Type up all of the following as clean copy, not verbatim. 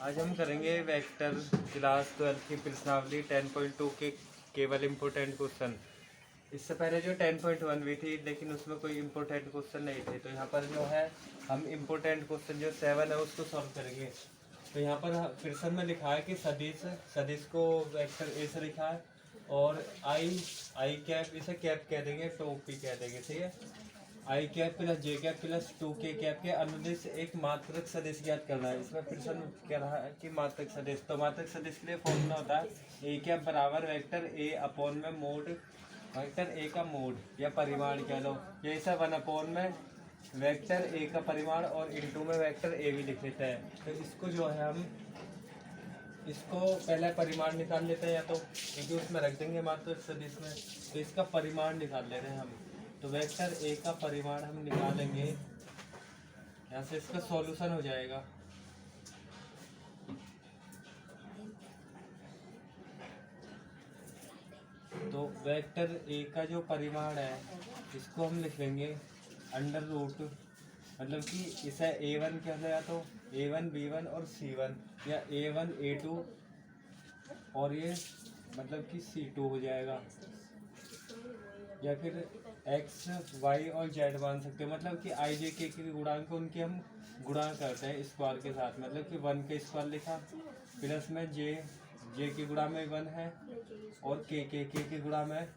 आज हम करेंगे वेक्टर क्लास 12 की प्रश्नावली 10.2 के केवल इम्पोर्टेंट क्वेश्चन। इससे पहले जो 10.1 भी थी लेकिन उसमें कोई इम्पोर्टेंट क्वेश्चन नहीं थे, तो यहाँ पर जो है हम इम्पोर्टेंट क्वेश्चन जो 7 है उसको सॉल्व करेंगे। तो यहाँ पर प्रश्न में लिखा है कि सदिश सदिश को वेक्टर ए से लिखा है और आई कैप, इसे कैप कह देंगे, टोपी कह देंगे, ठीक है। आई कैप प्लस जे कैप प्लस 2k कैप के अनुदिश एक मात्रक सदिश ज्ञात करना है। इसमें प्रश्न कह रहा है कि मात्रक सदिश, तो मात्रक सदिश के लिए फॉर्मूला होता है ए कैप बराबर वेक्टर ए अपॉन में मोड वेक्टर ए का मोड या परिमाण कह लो, ये सब 1 अपॉन में वेक्टर ए का परिमाण और इनटू में वेक्टर ए भी लिख लेते हैं। तो इसको जो है हम इसको पहले परिमाण निकाल लेते हैं, या तो क्योंकि उसमें रख देंगे मात्रक सदिश में, तो इसका परिमाण निकाल ले रहे हैं हम। तो वेक्टर ए का परिमाण हम निकालेंगे, यहाँ से इसका सॉल्यूशन हो जाएगा। तो वेक्टर ए का जो परिमाण है इसको हम लिख लेंगे अंडर रूट, मतलब कि इसे a1 कह लो, या तो a1 b1 और c1, या a1 a2 और ये मतलब कि c2 हो जाएगा, या फिर x y और z मान सकते हो। मतलब कि i j k के गुणांक उनके हम गुणा करते हैं स्क्वायर के साथ, मतलब कि 1 का स्क्वायर लिखा प्लस में j के गुणा में 1 है और k के गुणा में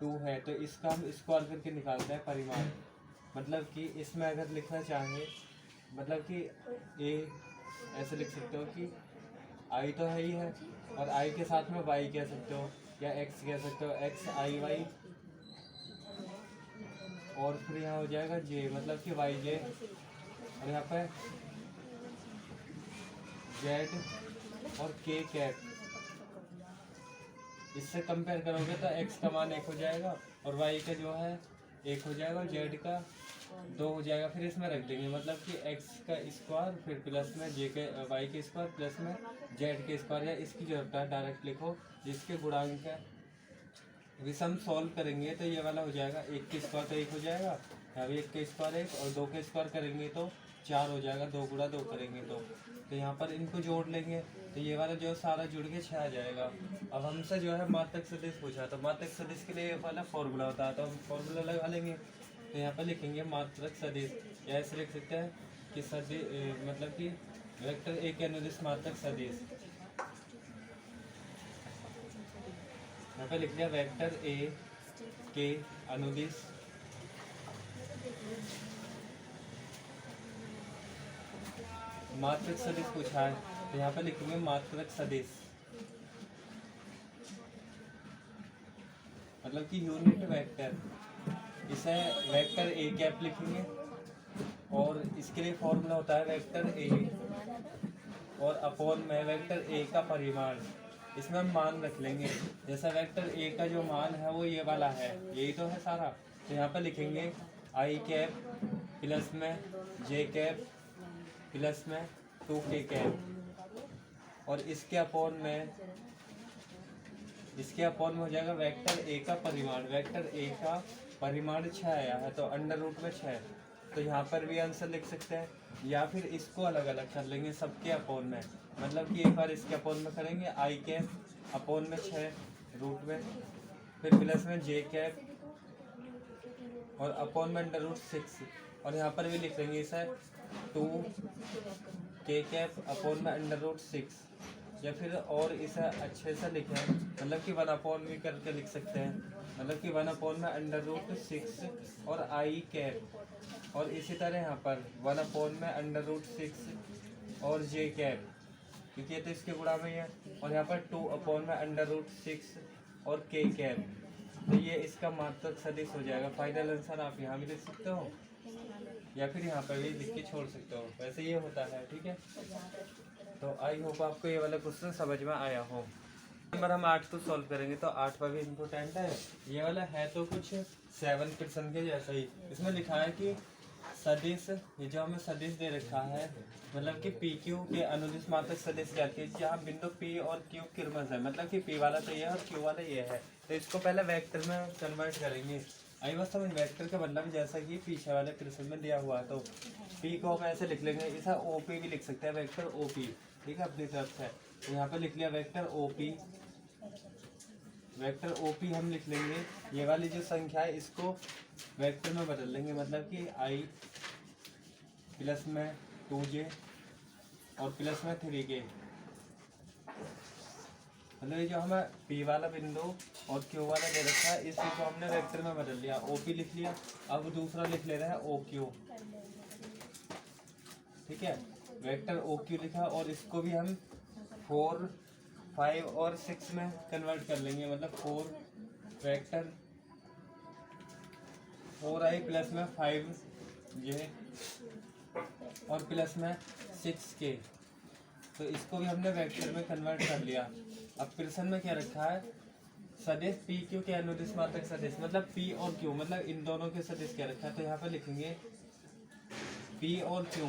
2 है, तो इसका हम स्क्वायर करके निकालते हैं परिमाण। मतलब कि इसमें अगर लिखना चाहें, मतलब कि a ऐसे लिख सकते हो कि i तो है ही है और i के साथ में y कह सकते हो या x कह सकते हो, x i y, और फिर यहाँ हो जाएगा j, मतलब कि y j, और यहाँ पे z और k कैप। इससे कंपेयर करोगे तो x का मान 1 हो जाएगा और y का जो है 1 हो जाएगा और z का 2 हो जाएगा। फिर इसमें रख देंगे, मतलब कि x का स्क्वायर फिर प्लस में j के y के स्क्वायर प्लस में z के स्क्वायर, या इसकी जरूरत है डायरेक्ट लिखो जिसके गुणांक है। विषम सॉल्व करेंगे तो ये वाला हो जाएगा, 1 के स्क्वायर तो 1 हो जाएगा, अभी 1 के स्क्वायर 1 और 2 के स्क्वायर करेंगे तो 4 हो जाएगा, 2 गुणा 2 करेंगे तो यहाँ पर इनको जोड़ लेंगे तो ये वाला जो सारा जुड़ के 6 आ जाएगा। अब हमसे जो है मात्रक सदिश पूछा, तो मात्रक सदिश के लिए ये वाला फॉर्मूला होता है, तो हम फॉर्मूला लगा लेंगे। तो यहाँ पर लिखेंगे मात्रक सदिश, या ऐसे लिख सकते हैं कि मतलब कि वेक्टर ए के अनुदिश मात्रक सदिश। यहाँ पे लिख लिया वेक्टर ए के अनुदिश मात्रक सदिश पूछा है, तो यहाँ पे लिखेंगे मात्रक सदिश, मतलब कि यूनिट वेक्टर। इसे वेक्टर ए कैप लिखेंगे और इसके लिए फॉर्मूला होता है वेक्टर ए और अपॉन में वेक्टर ए का परिमाण। इसमें हम मान रख लेंगे, जैसा वेक्टर ए का जो मान है वो ये वाला है, यही तो है सारा। तो यहाँ पर लिखेंगे आई कैप प्लस में जे कैप प्लस में 2k कैप, और इसके अपॉन में हो जाएगा वेक्टर ए का परिमाण। वेक्टर ए का परिमाण 6 आया है तो अंडर रूट में 6, तो यहाँ पर भी आंसर लिख सकते हैं, या फिर इसको अलग अलग कर लेंगे सबके अपॉन में, मतलब कि एक बार इसके अपॉन में करेंगे आई कैप अपॉन में 6 रूट में, फिर प्लस में जे कैप और अपॉन में अंडर रूट 6, और यहाँ पर भी लिख लेंगे इसे 2k कैप अपॉन में अंडर रूट 6, या फिर और इसे अच्छे से लिखें, मतलब कि 1 अपॉन भी करके लिख सकते हैं, मतलब कि 1 अपॉन में अंडर रूट 6 और आई कैप, और इसी तरह यहाँ पर 1 अपॉन में अंडर रूट 6 और जे कैप, क्योंकि ये तो इसके गुणा में ही है, और यहाँ पर 2 अपॉन में अंडर रूट 6 और k कैप। तो ये इसका मात्रक सदिश हो जाएगा। फाइनल आंसर आप यहाँ भी लिख सकते हो या फिर यहाँ पर भी लिख के छोड़ सकते हो, वैसे ये होता है, ठीक है। तो आई होप आपको ये वाला क्वेश्चन समझ में आया हो। नंबर हम 8 को सॉल्व करेंगे, तो 8 पर भी इम्पोर्टेंट है। ये वाला है तो कुछ 7% के जैसा ही। इसमें लिखा है कि सदिश, ये जो हमें सदिश दे रखा है, मतलब कि पी क्यू के अनुदिश मात्रक सदिश कहती है जहाँ बिंदु पी और क्यू किरमस है, मतलब कि पी वाला तो ये है और क्यू वाला ये है, तो इसको पहले वेक्टर में कन्वर्ट करेंगे। आई बस समझ, वेक्टर का मतलब जैसा कि पीछे वाले प्रश्न में दिया हुआ है, तो पी को हम ऐसे लिख लेंगे, इसे ओ पी भी लिख सकते हैं, वेक्टर ओ पी। ठीक है, अपनी तरफ से। तो यहाँ पर लिख लिया वेक्टर ओपी। वेक्टर ओपी हम लिख लेंगे, ये वाली जो संख्या है इसको वेक्टर में बदल लेंगे, मतलब कि आई प्लस में 2j और प्लस में 3k। मतलब ये जो हमें P वाला बिंदु और Q वाला दे रखा है इसी को हमने वेक्टर में बदल लिया, OP लिख लिया। अब दूसरा लिख ले रहे हैं OQ। ठीक है, वेक्टर OQ लिखा और इसको भी हम 4, 5 और 6 में कन्वर्ट कर लेंगे, मतलब 4 वेक्टर 4i प्लस में 5j और प्लस में 6k। तो इसको भी हमने वेक्टर में कन्वर्ट कर लिया। अब प्रश्न में क्या रखा है, सदिश पी क्यू के अनुदिश मात्रक सदिश, मतलब पी और क्यू, मतलब इन दोनों के सदिश क्या रखा है। तो यहाँ पे लिखेंगे पी और क्यू।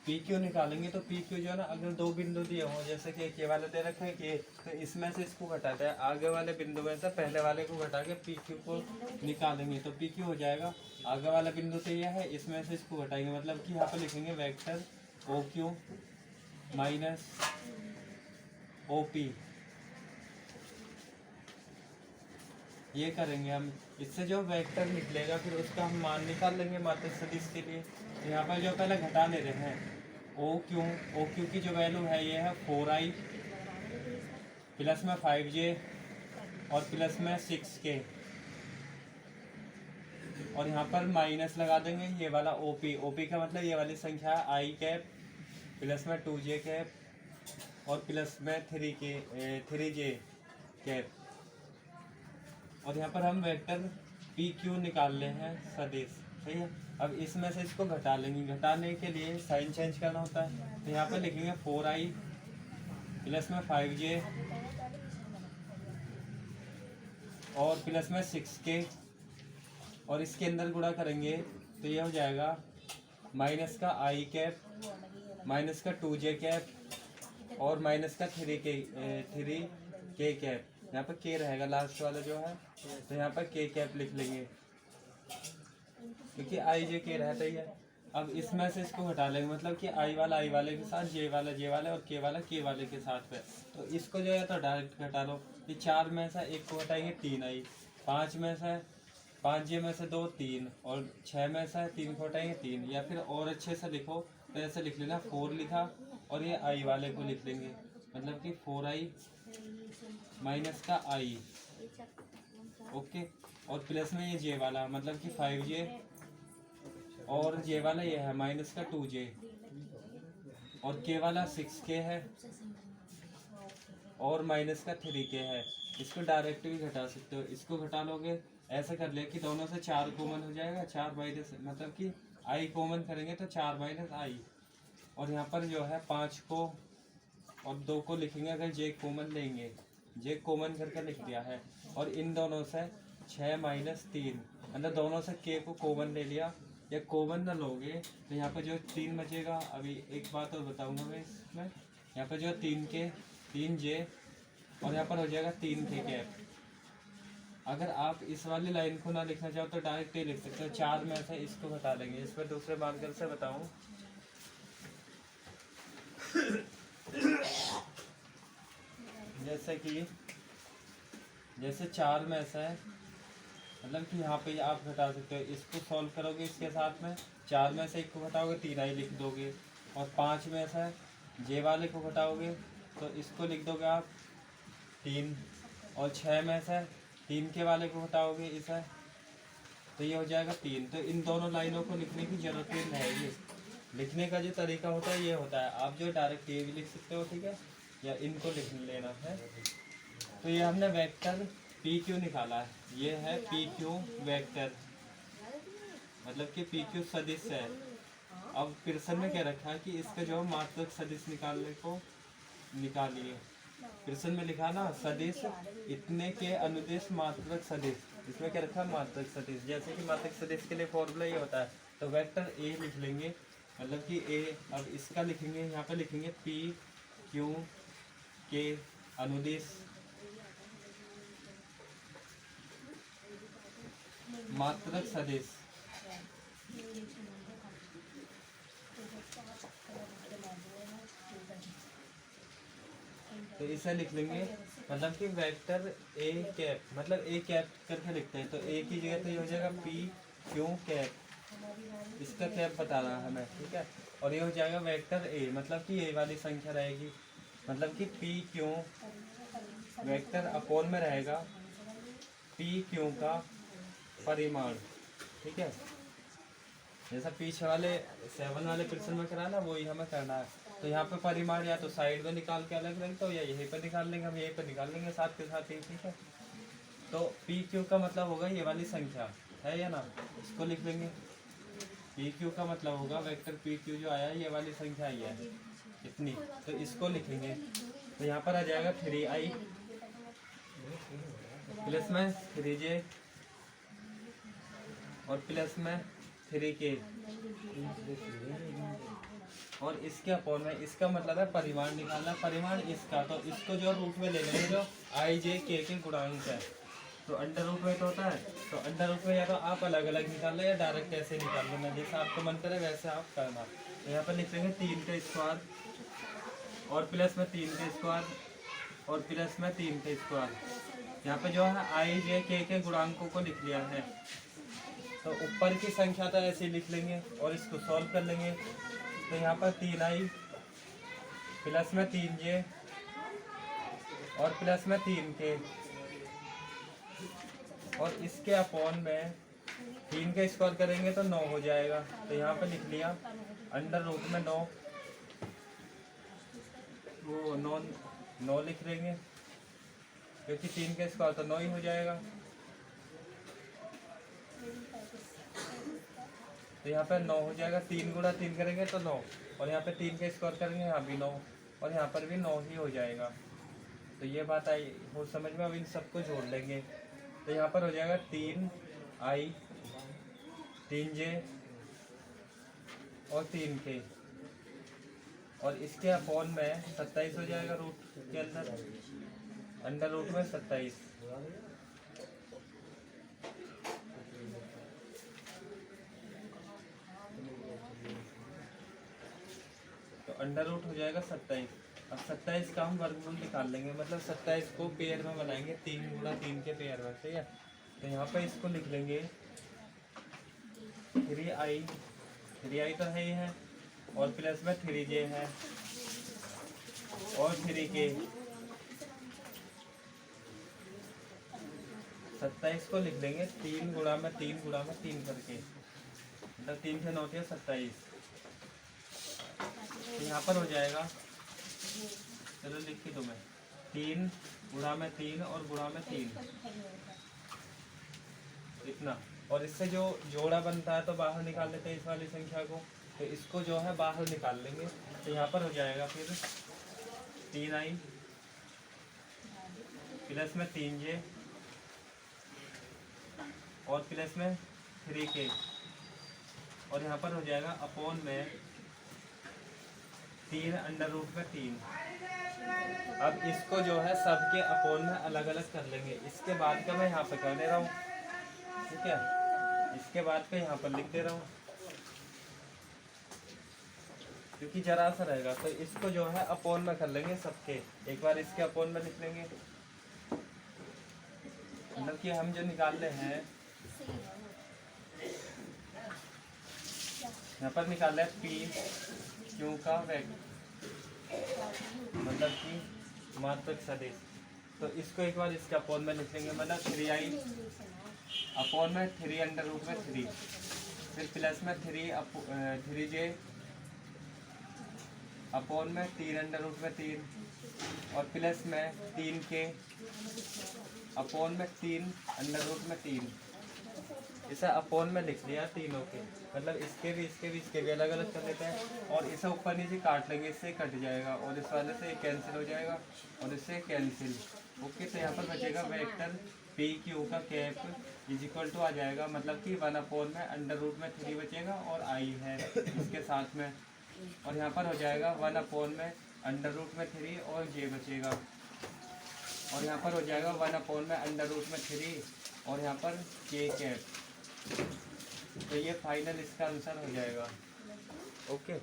पी क्यू निकालेंगे तो पी क्यू जो है ना, अगर दो बिंदु दिए हों, जैसे कि के वाले दे रखे हैं के, तो इसमें से इसको घटाते हैं, आगे वाले बिंदु में से पहले वाले को घटा के पी क्यू को निकालेंगे तो पी क्यू हो जाएगा। आगे वाला बिंदु तो यह है, इसमें से इसको घटाएंगे, मतलब कि यहाँ पे लिखेंगे vector O Q minus O P. ये करेंगे हम, इससे जो वेक्टर निकलेगा फिर उसका हम मान निकाल लेंगे मात्रक सदिश के लिए। तो यहाँ पर जो पहले घटा ले रहे हैं ओ क्यू की जो वैल्यू है ये है 4i प्लस में 5j और प्लस में 6k, और यहाँ पर माइनस लगा देंगे ये वाला ओपी का मतलब ये वाली संख्या आई कैप प्लस में 2j कैप और प्लस में 3j कैप। और यहाँ पर हम वेक्टर पी क्यू निकाल रहे हैं सदिश, सही है। अब इसमें से इसको घटा लेंगे, घटाने के लिए साइन चेंज करना होता है। तो यहाँ पर लिखेंगे 4i प्लस में 5j और प्लस में 6k, और इसके अंदर गुणा करेंगे तो ये हो जाएगा माइनस का आई कैप माइनस का 2j कैप और माइनस का 3k कैप। यहाँ पर के रहेगा लास्ट वाला जो है, तो यहाँ पर के कैप लिख लेंगे क्योंकि आई जे के रहता ही है। अब इसमें से इसको घटा लेंगे, मतलब कि आई वाले के साथ जे वाले और के वाले के साथ है। तो इसको जो है तो डायरेक्ट घटा लो। ये 4 में से एक को घटाएंगे 3i, 5 में से 5j में से 2 3 और 6 में से 3 को घटाएंगे 3। या फिर और अच्छे से लिखो तो ऐसे लिख लेना 4 लिखा और ये आई वाले को लिख लेंगे, मतलब कि 4i माइनस का आई, ओके। और प्लस में ये जे वाला मतलब कि 5j और जे वाला ये है माइनस का 2j और के वाला 6k है और माइनस का 3k है। इसको डायरेक्ट भी घटा सकते हो, इसको घटा लोगे ऐसे कर ले कि दोनों से 4 कॉमन हो जाएगा, 4 माइनस मतलब कि आई कॉमन करेंगे तो 4 माइनस आई। और यहाँ पर जो है 5 को और 2 को लिखेंगे, अगर जे कॉमन लेंगे, जे कॉमन करके लिख दिया है। और इन दोनों से 6 माइनस 3, मतलब दोनों से के को कॉमन ले लिया। या कॉमन ना लोगे तो यहाँ पर जो 3 बचेगा। अभी एक बात और बताऊंगा मैं इसमें, यहाँ पर जो 3j और यहाँ पर हो जाएगा 3k कैप। अगर आप इस वाली लाइन को ना लिखना चाहो तो डायरेक्ट ये लिख सकते हो, 4 में से इसको घटा लेंगे। इस पर दूसरे मार्कर से बताऊं, जैसे 4 में से मतलब कि यहाँ पे आप घटा सकते हो। इसको सॉल्व करोगे इसके साथ में 4 में से 1 को घटाओगे 3i लिख दोगे, और 5 में से जे वाले को घटाओगे तो इसको लिख दोगे आप 3, और 6 में से 3k वाले को घटाओगे इसे तो ये हो जाएगा 3। तो इन दोनों लाइनों को लिखने की जरूरत नहीं रहेगी। लिखने का जो तरीका होता है ये होता है, आप जो डायरेक्ट ये भी लिख सकते हो, ठीक है, या इनको लिख लेना है। तो ये हमने वेक्टर पी क्यू निकाला है, ये है पी क्यू वेक्टर, मतलब कि पी क्यू सदिश है। अब प्रश्न में क्या रखा है कि इसका जो मात्रक सदिश निकालने को निकालिए। प्रश्न में लिखा ना सदिश इतने के अनुदिश मात्रक सदिश, इसमें क्या रखा है मात्रक सदिश। जैसे कि मात्रक सदिश के लिए फॉर्मूला ये होता है, तो वेक्टर ए लिख लेंगे, मतलब कि ए। अब इसका लिखेंगे, यहाँ पे लिखेंगे पी क्यू के अनुदिश मात्रक सदिश। तो इसे लिख लेंगे मतलब कि वेक्टर ए कैप, मतलब ए कैप करके लिखते हैं। तो ए की जगह तो ये हो जाएगा पी क्यू कैप, इसका कैप बता रहा है हमें, ठीक है। और ये हो जाएगा वेक्टर ए, मतलब कि ए वाली संख्या रहेगी, मतलब कि पी क्यू वेक्टर अपोन में रहेगा पी क्यू का परिमाण, ठीक है। जैसा पीछे वाले 7 वाले प्रश्न में करा ना, वही हमें करना है। तो यहाँ पे परिमाण या तो साइड में निकाल के अलग रखते हो या यहीं पर निकाल लेंगे, हम यहीं पर निकाल लेंगे साथ के साथ ही, ठीक है। तो पी क्यू का मतलब होगा ये वाली संख्या है या ना, इसको लिख लेंगे। पी क्यू का मतलब होगा वेक्टर पी क्यू जो आया है ये वाली संख्या आई है इतनी, तो इसको लिखेंगे। तो यहाँ पर आ जाएगा 3i प्लस में 3j और प्लस में 3k और इसके अपोन में, इसका मतलब है परिमाण निकालना, परिमाण इसका। तो इसको जो रूट में ले लेंगे जो i j k के गुणांक है, तो अंडर रूट में तो होता है, तो अंडर रूट में या तो आप अलग अलग निकाल लो या डायरेक्ट ऐसे निकाल लेना, जैसा आपको मन करे वैसे आप करना। तो यहाँ पर लिख लेंगे 3 का स्क्वायर और प्लस में 3 का स्क्वायर और प्लस में 3 का स्क्वायर। यहाँ पे जो है i j k के गुणांकों को लिख लिया है। तो ऊपर की संख्या तो ऐसे लिख लेंगे और इसको सॉल्व कर लेंगे। तो यहाँ पर 3i प्लस में 3j और प्लस में 3k और इसके अपॉन में 3 का स्क्वायर करेंगे तो 9 हो जाएगा। तो यहाँ पे लिख लिया अंडर रूट में 9, वो 9 लिख देंगे क्योंकि 3 का स्क्वायर तो 9 ही हो जाएगा। तो यहाँ पे 9 हो जाएगा, 3 गुणा 3 करेंगे तो 9 और यहाँ पे 3 का स्क्वायर करेंगे यहाँ भी 9 और यहाँ पर भी 9 ही हो जाएगा। तो ये बात आई हो समझ में। अब इन सबको जोड़ लेंगे। तो यहाँ पर हो जाएगा 3i 3j और 3k और इसके अपॉन में 27 हो जाएगा रूट के अंदर, अंडर रूट में 27। तो अंडर रूट हो जाएगा 27। अब 27 का हम वर्गमूल निकाल लेंगे, मतलब 27 को पेयर में बनाएंगे, 3 गुणा 3 के पेयर में, ठीक है। तो यहाँ पर इसको लिख लेंगे 3i तो है ही है और प्लस में 3j है और 3k। 27 को लिख लेंगे 3 गुणा में 3 गुणा में 3 करके, मतलब 3 से 9 27। तो यहाँ पर हो जाएगा, चलो लिख के दो मैं, 3 गुणा में 3 और गुणा में 3 इतना। और इससे जो जोड़ा बनता है तो बाहर निकाल लेते हैं इस वाली संख्या को, तो इसको जो है बाहर निकाल लेंगे। तो यहाँ पर हो जाएगा फिर 3i प्लस में 3j और प्लस में 3k और यहाँ पर हो जाएगा अपॉन में 3 अंडर रूट में 3। अब इसको जो है सबके अपॉन में अलग अलग कर लेंगे। इसके बाद का मैं यहाँ पे कर दे रहा हूँ, ठीक है, इसके बाद का यहाँ पर लिख दे रहा हूँ क्योंकि जरा सा रहेगा। तो इसको जो है अपॉन में कर लेंगे सबके, एक बार इसके अपॉन में लिख लेंगे, मतलब कि हम जो निकाल रहे हैं यहाँ पर निकाल रहे हैं पी क्यू का वेक्टर, मतलब कि मात्रक सदिश। तो इसको एक बार इसके अपॉन में लिख लेंगे, मतलब 3i अपॉन में 3 अंडर रूट में 3, फिर प्लस में 3j अपॉन में 3 अंडर रूट में 3 और प्लस में 3k अपॉन में 3 अंडर रूट में 3। इसे अपॉन में लिख लिया तीनों के, मतलब इसके भी अलग अलग कर लेते हैं और इसे ऊपर नीचे काट लेंगे, इससे कट जाएगा और इस वाले से कैंसिल हो जाएगा और इससे कैंसिल। ओके, तो यहाँ पर बचेगा वेक्टर पी क्यू का कैप इज इक्वल टू आ जाएगा, मतलब कि 1 अपॉन में अंडर रूट में 3 बचेगा और आई है इसके साथ में, और यहाँ पर हो जाएगा 1 अपॉन में अंडर रूट में 3 और जे बचेगा और यहाँ पर हो जाएगा 1 अपॉन में अंडर रूट में 3 और यहाँ पर के कैप। तो ये फाइनल इसका आंसर हो जाएगा। ओके,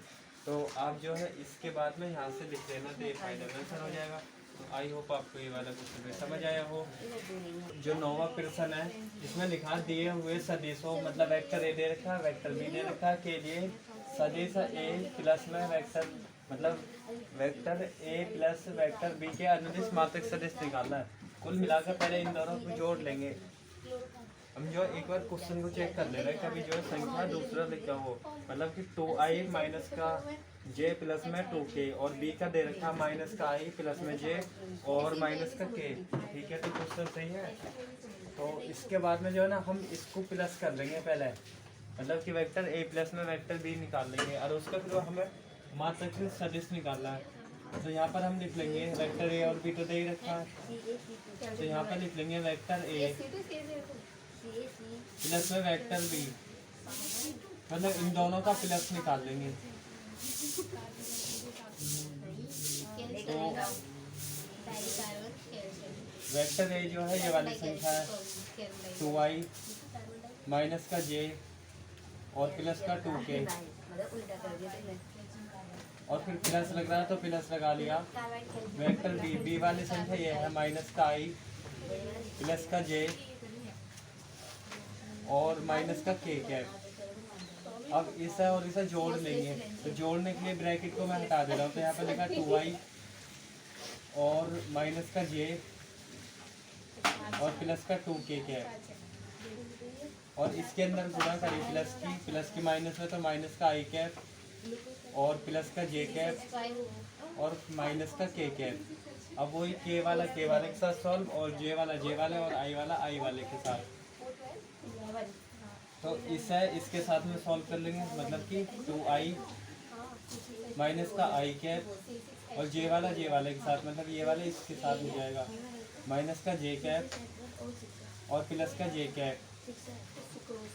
तो आप जो है इसके बाद में यहाँ से लिख लेना, तो ये फाइनल आंसर हो जाएगा। तो आई होप आपको ये वाला क्वेश्चन समझ आया हो। जो 9वां प्रश्न है इसमें लिखा दिए हुए सदिशों मतलब वेक्टर ए दे रखा है, वेक्टर बी दे रखा है के लिए सदिश ए प्लस में वेक्टर मतलब vector A plus vector B के अनुदिश मात्रक सदिश निकालना है। कुल मिलाकर पहले इन दोनों को जोड़ लेंगे। हम जो एक बार क्वेश्चन को चेक कर ले रहे हैं कभी जो संख्या दूसरा लिखा हो मतलब कि 2i माइनस का j प्लस में 2k और b का दे रखा माइनस का i प्लस में j और माइनस का k। ठीक है, तो क्वेश्चन सही है। तो इसके बाद में जो है ना हम इसको प्लस कर लेंगे पहले मतलब कि वेक्टर a प्लस में वेक्टर b निकाल लेंगे और उसका फिर हमें मात्रक सदिश निकालना है। तो यहाँ पर हम लिख लेंगे वेक्टर a और b तो दे ही रखा है, तो यहाँ पर लिख लेंगे वेक्टर a प्लस में वेक्टर बी मतलब इन दोनों का प्लस निकाल लेंगे। तो वेक्टर ए जो है ये वाली संख्या है 2i माइनस का j और प्लस का 2k और फिर प्लस लग रहा है तो प्लस लगा लिया। वेक्टर बी बी वाली संख्या ये है माइनस का i प्लस का j और माइनस का k कैप। अब इसे और इसे जोड़ लेंगे तो जोड़ने के लिए ब्रैकेट को मैं हटा दे रहा हूँ। तो यहाँ पर लिखा 2i और माइनस का j और प्लस का 2k कैप और इसके अंदर गुणा करिए प्लस की माइनस में तो माइनस का i कैप और प्लस का j कैप और माइनस का k कैप। अब वही k वाला के साथ सॉल्व और j वाला और i वाले के साथ। तो इसे इसके साथ में सॉल्व कर लेंगे मतलब कि 2i माइनस का i कैप और j वाले के साथ मतलब ये वाले इसके साथ हो जाएगा माइनस का j कैप और प्लस का j कैप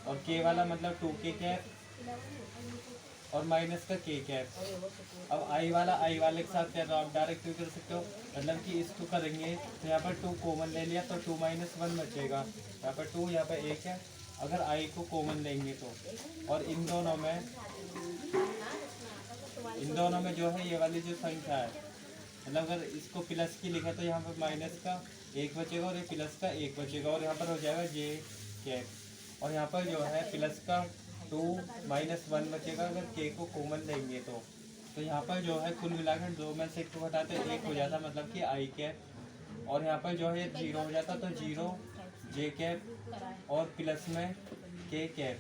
और k वाला मतलब 2k कैप और माइनस का k कैप। अब i वाले के साथ क्या तो आप डायरेक्ट भी कर सकते हो मतलब कि इसको करेंगे तो यहाँ पर 2 कॉमन ले लिया तो 2 माइनस 1 बचेगा। यहाँ पर 2 यहाँ पर 1 है अगर i को कॉमन लेंगे तो। और इन दोनों में जो है ये वाली जो संख्या है मतलब अगर इसको प्लस की लिखा तो यहाँ पर माइनस का 1 बचेगा और ये प्लस का 1 बचेगा और यहाँ पर हो जाएगा j कैप और यहाँ पर जो है प्लस का 2 माइनस 1 बचेगा अगर k को कॉमन लेंगे तो। तो यहाँ पर जो है कुल मिलाकर 2 में से 1 को घटाते 1 हो जाता मतलब कि i कैप और यहाँ पर जो है 0 हो जाता तो 0 j कैप और प्लस में k कैप।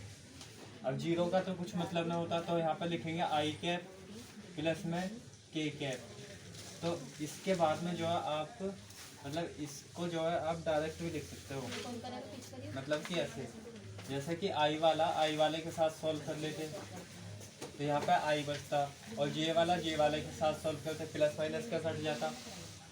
अब 0 का तो कुछ मतलब ना होता तो यहाँ पर लिखेंगे i कैप प्लस में k कैप। तो इसके बाद में जो है आप मतलब इसको जो है आप डायरेक्ट भी लिख सकते हो मतलब कि ऐसे जैसे कि i वाले के साथ सॉल्व कर लेते तो यहाँ पे i बचता और j वाले के साथ सॉल्व करते प्लस माइनस का कट जाता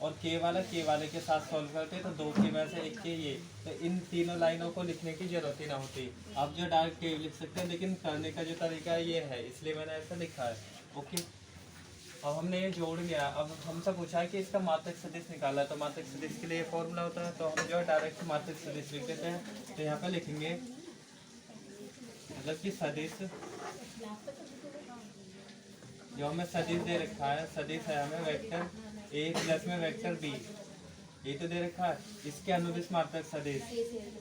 और k वाले के साथ सॉल्व करते तो 2 के में से 1 के ये। तो इन तीनों लाइनों को लिखने की जरूरत ही ना होती, आप जो डायरेक्ट लिख सकते हैं लेकिन करने का जो तरीका है ये है इसलिए मैंने ऐसा लिखा है। ओके, अब हमने ये जोड़ लिया। अब हमसे पूछा है कि इसका मात्रक सदिश निकाला है तो मात्रक सदिश के लिए फॉर्मूला होता है तो हम जो है डायरेक्ट मात्रक सदिश लिख देते हैं। तो यहाँ पर लिखेंगे मतलब कि सदिश जो हमें सदिश दे रखा है सदिश है हमें वेक्टर a प्लस में वेक्टर b ये तो दे रखा है। इसके अनुदिश मात्रक सदिश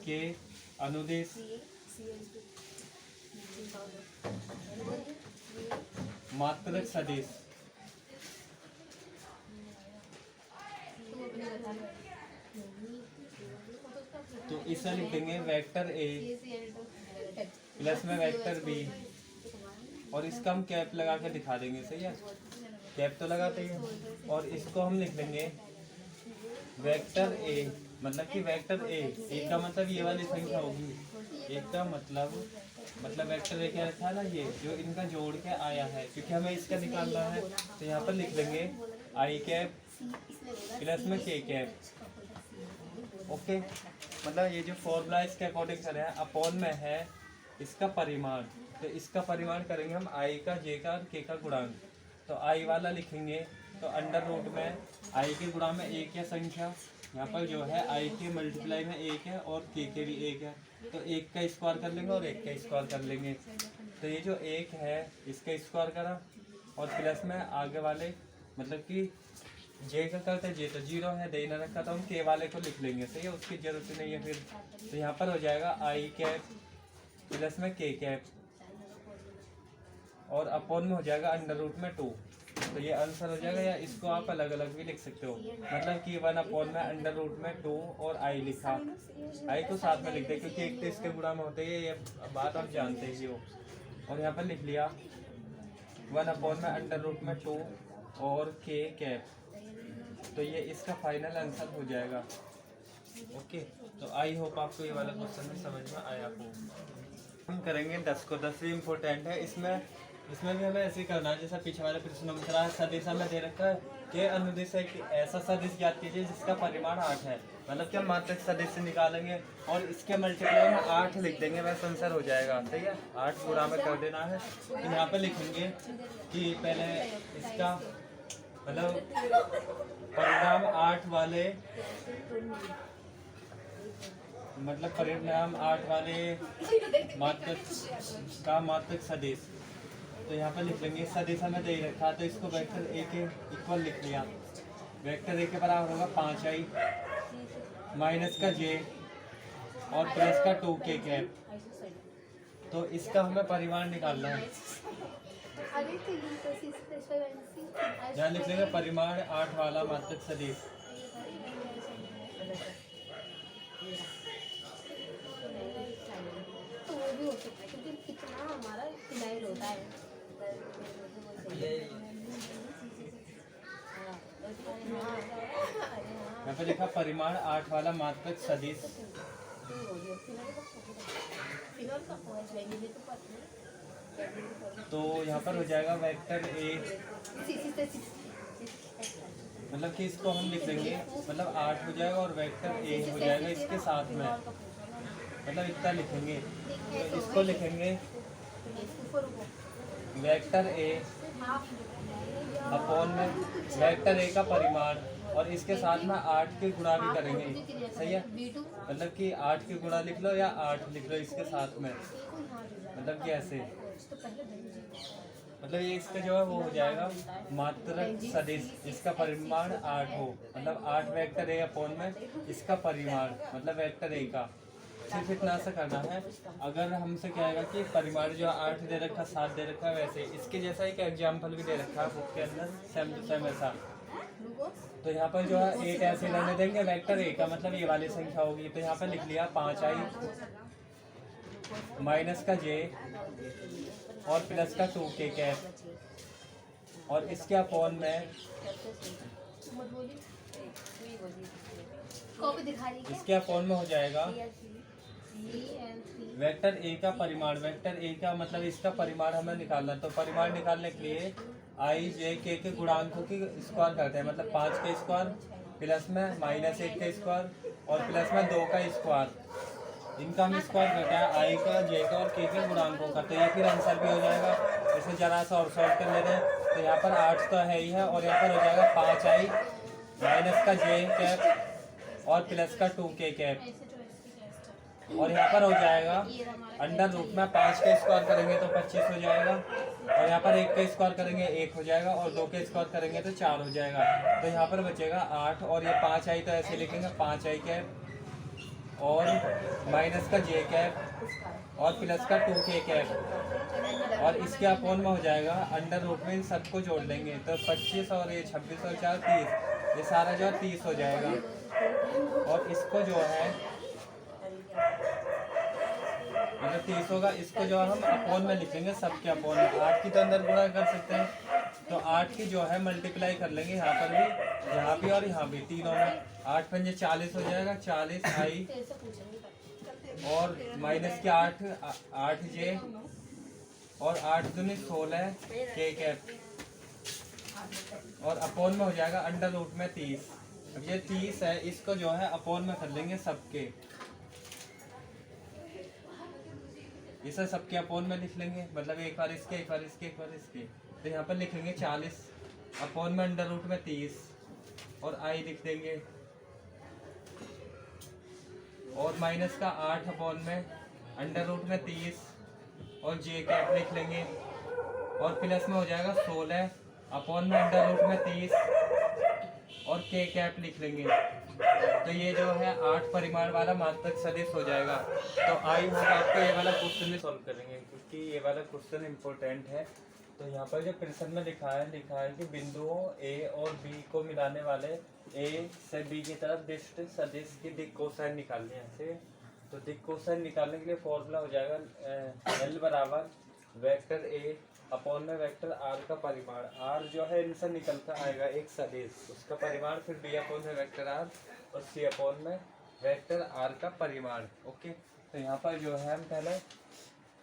के अनुदिश मात्रक सदिश तो इसे लिखेंगे वेक्टर a प्लस में वेक्टर b और इसका हम कैप लगा के दिखा देंगे। सही है, कैप तो लगाते ही हैं। और इसको हम लिख लेंगे वेक्टर a मतलब कि वेक्टर a का मतलब ये वाली संख्या होगी। एक का मतलब वेक्टर a क्या रखा है ना ये जो इनका जोड़ के आया है क्योंकि हमें इसका निकालना है। तो यहाँ पर लिख लेंगे i कैप प्लस में k कैप। ओके, मतलब ये जो फॉर्मूला इसके अकॉर्डिंग करें अपॉन में है इसका परिमाण। तो इसका परिमाण करेंगे हम i का j का और k का गुणांक। तो i वाला लिखेंगे तो अंडर रूट में i के गुणा में 1 है संख्या, यहाँ पर जो है i के मल्टीप्लाई में 1 है और k के भी 1 है तो 1 का स्क्वायर कर लेंगे और 1 का स्क्वायर कर लेंगे। तो ये जो 1 है इसका स्क्वायर करा और प्लस में आगे वाले मतलब कि जे का करते जे तो जीरो है, दे ना रखा तो हम के वाले को लिख लेंगे, सही है, उसकी जरूरत ही नहीं है फिर। तो यहाँ पर हो जाएगा आई कैप प्लस में के कैप और अपॉन में हो जाएगा अंडर रूट में 2। तो ये आंसर हो जाएगा, या इसको आप अलग अलग भी लिख सकते हो, मतलब कि 1 अपॉन में अंडर रूट में 2 और आई लिखा, आई को साथ में लिख दे क्योंकि एक तो इसके गुणा में होते हैं, ये बात आप जानते ही हो। और यहाँ पर लिख लिया 1 अपॉन में अंडर रूट में 2 और के कैप। तो ये इसका फाइनल आंसर हो जाएगा। ओके, तो आई होप आपको ये वाला क्वेश्चन भी समझ में आया हो। हम करेंगे 10 को, 10 भी इम्पोर्टेंट है। इसमें भी हमें ऐसे ही करना है जैसा पीछे वाले प्रश्नों में करा है। सदिश में दे रखा है कि अनुदिश है कि ऐसा सदिश ज्ञात कीजिए जिसका परिमाण 8 है, मतलब कि हम मात्रक सदिश से निकालेंगे और इसके मल्टीप्लाई में 8 लिख देंगे, बस आंसर हो जाएगा। सही है, 8 गुणा में कर देना है। तो यहाँ पर लिखेंगे कि पहले इसका मतलब परिणाम 8 वाले, मतलब परिणाम 8 वाले मात्रक का मात्रक सदिश। तो यहाँ पर लिख लेंगे सदिश हमें दे रखा तो इसको वेक्टर ए के इक्वल लिख लिया। वेक्टर ए के बराबर होगा 5i माइनस का j और प्लस का 2k कैप। तो इसका हमें परिमाण निकालना है। यहाँ लिख लेंगे परिमाण 8 वाला मात्रक सदिश। तो वो भी हो सकता है क्योंकि कितना हमारा फिनाइल होता है। यहाँ पे लिखा परिमाण 8 वाला मात्रक सदिश। तो यहाँ पर हो जाएगा वेक्टर ए, मतलब कि इसको हम लिख लेंगे, मतलब 8 हो जाएगा और वेक्टर ए हो जाएगा इसके साथ में, मतलब इतना लिखेंगे। तो इसको लिखेंगे वेक्टर ए अपॉन में वेक्टर ए का परिमाण और इसके साथ में 8 के गुणा भी करेंगे। सही है, मतलब कि 8 के गुणा लिख लो या 8 लिख लो इसके साथ में, मतलब कि ऐसे, मतलब ये इसका जो है वो हो जाएगा मात्रक सदिश इसका परिमाण 8 हो, मतलब 8 वेक्टर ए अपॉन में इसका परिमाण, मतलब वेक्टर ए का। सिर्फ इतना सा करना है। अगर हमसे कहेगा कि परिमाण जो 8 दे रखा 7 दे रखा है, वैसे इसके जैसा एक एग्जाम्पल भी दे रखा है बुक के अंदर, सेम टू सेम ऐसा। तो यहाँ पर जो है 8 ऐसे रहने देंगे, वेक्टर ए का मतलब ये वाली संख्या होगी। तो यहाँ पर लिख लिया 5i माइनस का j और प्लस का 2k कैप और इसके अपॉन में इसके अपॉन में हो जाएगा वेक्टर ए का परिमाण। वेक्टर ए का मतलब इसका परिमाण हमें निकालना, तो परिमाण निकालने के लिए आई जे के गुणांकों की स्क्वायर करते हैं, मतलब 5 का स्क्वायर प्लस में माइनस 1 का स्क्वायर और प्लस में 2 का स्क्वायर, इनका हम स्क्वायर करते हैं आई का जे का और के गुणांकों का। तो ये फिर आंसर भी हो जाएगा। इसे जरा सा और सॉल्व कर लेते हैं। तो यहाँ पर 8 तो है ही है और यहाँ पर हो जाएगा 5i माइनस का j कैप और प्लस का 2k कैप और यहाँ पर हो जाएगा अंडर रूट में 5 का स्क्वायर करेंगे तो 25 हो जाएगा और यहाँ पर 1 का स्क्वायर करेंगे 1 हो जाएगा और 2 का स्क्वायर करेंगे तो 4 हो जाएगा। तो यहाँ पर बचेगा 8 और ये 5i तो ऐसे लिखेंगे 5i कैप और माइनस का j कैप और प्लस का 2k कैप और इसके अपॉन में हो जाएगा अंडर रूट में इन सबको जोड़ लेंगे तो 25 और ये 26 और 4 30, ये सारा जो है 30 हो जाएगा। और इसको जो है मतलब 30 होगा, इसको जो हम अपॉन में लिखेंगे सबके अपॉन में। 8 की तो अंदर गुणा कर सकते हैं, तो 8 की जो है मल्टीप्लाई कर लेंगे यहाँ पर भी, यहाँ भी और यहाँ भी, तीनों में। 8 पंजे 40 हो जाएगा, 40 आई और माइनस के 8 जे और 8 दूनी 16 के कैप और अपॉन में हो जाएगा अंडर रूट में 30। अब ये 30 है, इसको जो है अपॉन में कर लेंगे सबके, इसे सबके अपॉन में लिख लेंगे, मतलब एक बार इसके एक बार इसके एक बार इसके। तो यहाँ पर लिखेंगे 40 अपॉन में अंडर रूट में 30 और आई लिख देंगे और माइनस का 8 अपॉन में अंडर रूट में 30 और जे कैप लिख लेंगे और प्लस में हो जाएगा 16 अपॉन में अंडर रूट में 30 के कैप लिख लेंगे तो ये जो है 8 परिमाण वाला मात्रक सदिश हो जाएगा। तो आई होप आपको ये वाला क्वेश्चन भी सॉल्व करेंगे क्योंकि ये वाला क्वेश्चन इंपॉर्टेंट है। तो यहाँ पर जो प्रश्न में लिखा है कि बिंदुओं ए और बी को मिलाने वाले ए से बी की तरफ दिष्ट सदिश की दिक् कोसाइन निकालनी है ऐसे। तो दिक् कोसाइन निकालने के लिए फॉर्मूला हो जाएगा एल बराबर वेक्टर ए अपॉन में वेक्टर आर का परिमाण। आर जो है इनसे निकल कर आएगा एक सदिश, उसका परिमाण, फिर बी अपॉन में वेक्टर आर और सी अपॉन में वेक्टर आर का परिमाण। ओके, तो यहाँ पर जो है हम पहले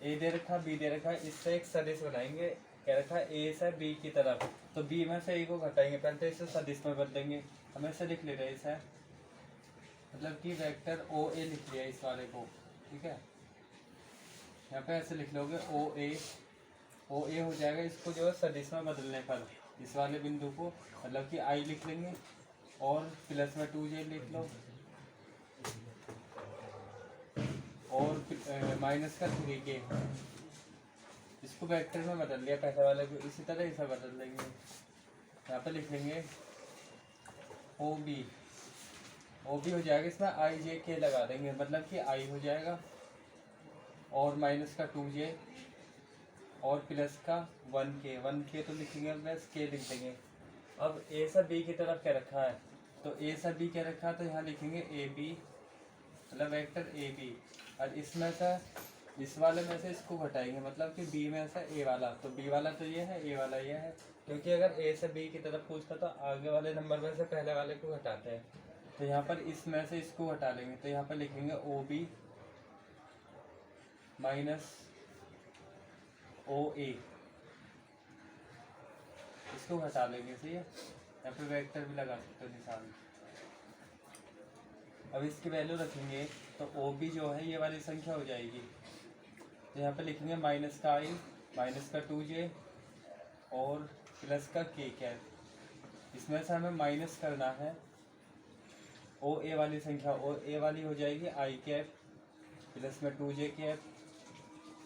ए दे रखा बी दे रखा, इससे एक सदिश बनाएंगे। कह रखा ए से बी की तरफ, तो बी में से ए को घटाएंगे, पहले तो इसे सदिश में बदलेंगे। हम ऐसे लिख ले रहे हैं इसे, मतलब कि वेक्टर ओ ए लिख लिया इस वाले को, ठीक है। यहाँ पे ऐसे लिख लोगे ओ ए हो जाएगा। इसको जो है सदिश में बदलने पर इस वाले बिंदु को मतलब कि आई लिख लेंगे और प्लस में 2j लिख लो और माइनस का 3k, इसको वेक्टर में बदल लिया पहले वाले को, इसी तरह इसे बदल देंगे। यहाँ पे लिख लेंगे ओ बी हो जाएगा, इसमें आई जे के लगा देंगे, मतलब कि आई हो जाएगा और माइनस का 2j और प्लस का 1k तो लिखेंगे, प्लस k लिख देंगे। अब ए से बी की तरफ क्या रखा है, तो ए से बी क्या रखा है, तो यहाँ लिखेंगे ए बी, मतलब वेक्टर ए बी, और इसमें से इस वाले में से इसको घटाएंगे, मतलब कि बी में से ए वाला, तो बी वाला तो ये है, ए वाला ये है, क्योंकि अगर ए से बी की तरफ पूछता तो आगे वाले नंबर में से पहले वाले को घटाते हैं। तो यहाँ पर इसमें से इसको घटा लेंगे, तो यहाँ पर लिखेंगे ओ बी माइनस ओ ए, इसको घटा लेंगे, सही है। यहाँ पे वेक्टर भी लगा सकते हो निशान। अब इसकी वैल्यू रखेंगे तो ओ बी जो है ये वाली संख्या हो जाएगी, तो यहाँ पे लिखेंगे माइनस का आई, माइनस का 2j और प्लस का k कैप। इसमें से हमें माइनस करना है ओ ए वाली संख्या, ओ ए वाली हो जाएगी आई कैप प्लस में 2j कैप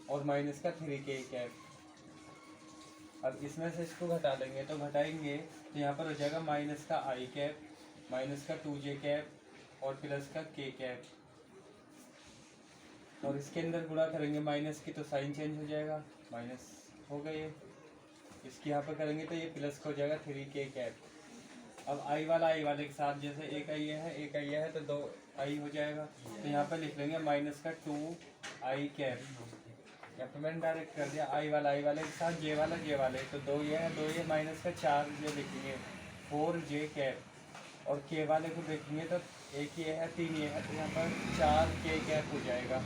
और माइनस का 3k कैप। अब इसमें से इसको घटा लेंगे, तो घटाएंगे तो यहाँ पर हो जाएगा माइनस का आई कैप, माइनस का 2j कैप और प्लस का k कैप, और इसके अंदर गुणा करेंगे माइनस की तो साइन चेंज हो जाएगा, माइनस हो गई है। इसकी यहाँ पर करेंगे तो ये प्लस का हो जाएगा 3k कैप। अब आई वाले के साथ, जैसे एक आई है तो 2 आई हो जाएगा, तो यहाँ पर लिख लेंगे माइनस का 2 आई कैप। यहाँ पर मैंने डायरेक्ट कर दिया आई वाले के साथ जे वाले, तो 2 ये माइनस का 4 जे लिखेंगे 4j कैप, और के वाले को देखेंगे तो एक ये है 3 ये है, तो यहाँ पर 4k कैप हो जाएगा।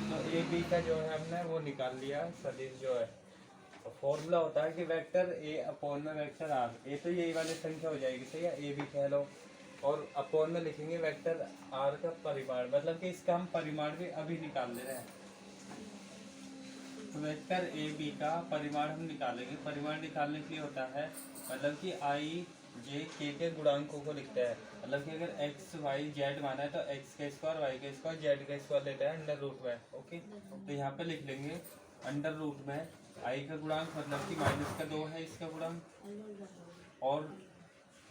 तो ए बी का जो है हमने वो निकाल लिया सदिश जो है। तो फॉर्मूला होता है कि वेक्टर ए अपॉन में वेक्टर आर, ए तो यही वाली संख्या हो जाएगी, सही है, ए बी कह लो, और अपॉन में लिखेंगे वेक्टर आर का परिमाण, मतलब कि इसका हम परिमाण भी अभी निकाल ले रहे हैं। तो वेक्टर ए बी का परिमाण हम निकालेंगे। परिमाण निकालने के लिए होता है मतलब कि आई जे के गुणांकों को लिखते हैं, मतलब कि अगर एक्स वाई जेड माना है तो एक्स का स्क्वायर वाई का स्क्वायर जेड का स्क्वायर लेते हैं अंडर रूट में। ओके, तो यहाँ पे लिख लेंगे अंडर रूट में आई का गुणांक, मतलब कि माइनस का 2 है इसका गुणांक, और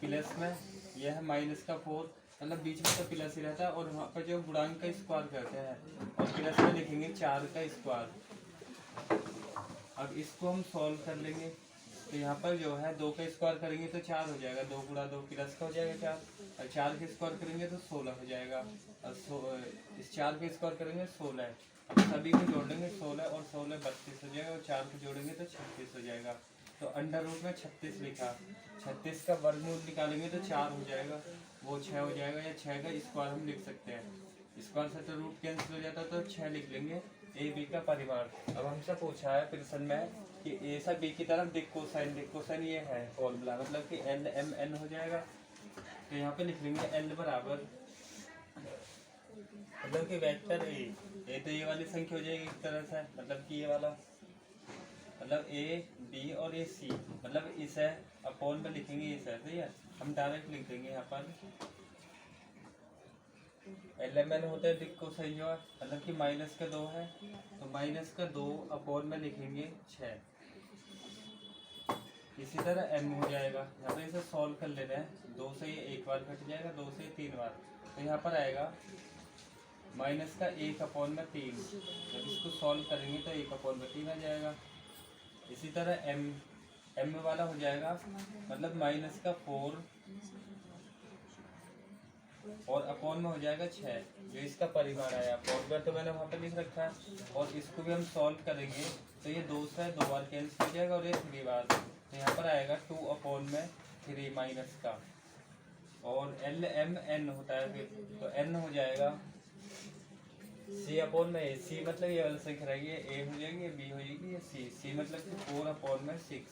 प्लस में यह है माइनस का 4, मतलब बीच में तो प्लस ही रहता है, और वहाँ पर जो गुणांक का स्क्वायर करते हैं, और प्लस में लिखेंगे 4 का स्क्वायर। अब इसको हम सॉल्व कर लेंगे, तो यहाँ पर जो है 2 का स्क्वायर करेंगे तो 4 हो जाएगा, 2 गुणा 2 प्लस का हो जाएगा 4, और 4 के स्क्वायर करेंगे तो 16 हो जाएगा, और इस 4 के स्क्वायर करेंगे 16। अब सभी को जोड़ लेंगे 16 और 16 32 हो जाएगा, और 4 को जोड़ेंगे तो 36 हो जाएगा। तो अंडर रूट में 36 लिखा, 36 का वर्गमूल निकालेंगे तो 4 हो जाएगा, वो 6 हो जाएगा, या 6 का स्क्वायर हम लिख सकते हैं, स्क्वायर से तो रूट कैंसिल हो जाता है, तो 6 लिख लेंगे ए बी का परिमाण। अब हमसे पूछा है प्रश्न में कि ए से बी की तरफ दिक् कोसाइन ये है फॉर्मूला, मतलब कि एल एम एन हो जाएगा। तो यहाँ पे लिख लेंगे एल बराबर, मतलब कि वेक्टर ए तो ये वाली संख्या हो जाएगी एक तरह से, मतलब कि ये वाला, मतलब ए बी और ये सी, मतलब इसे अपॉन में लिखेंगे इसे, सही है, हम डायरेक्ट लिख देंगे यहाँ पर एल एम एन होता है दिक् कोसाइन जो है, मतलब कि माइनस का 2 है, तो माइनस का 2 अपॉन में लिखेंगे 6, इसी तरह m हो जाएगा। यहाँ पर इसे सॉल्व कर लेना है, 2 से ये 1 बार कट जाएगा, 2 से 3 बार, तो यहाँ पर आएगा माइनस का 1/3। जब इसको सॉल्व करेंगे तो 1/3 आ जाएगा। इसी तरह m वाला हो जाएगा मतलब माइनस का 4 और अपॉन में हो जाएगा 6, जो इसका परिमाण आया। फॉर्मूला तो मैंने वहाँ पर लिख रखा है, और इसको भी हम सॉल्व करेंगे तो ये 2 से 2 बार कैंसिल हो जाएगा और ये 3 बार, तो यहाँ पर आएगा 2/3 माइनस का, और LMN होता है फिर, तो n हो जाएगा C/में। C मतलब ये वाली संख्या रहेगी, A हो जाएगी, B हो जाएगी, ये C मतलब 4/6।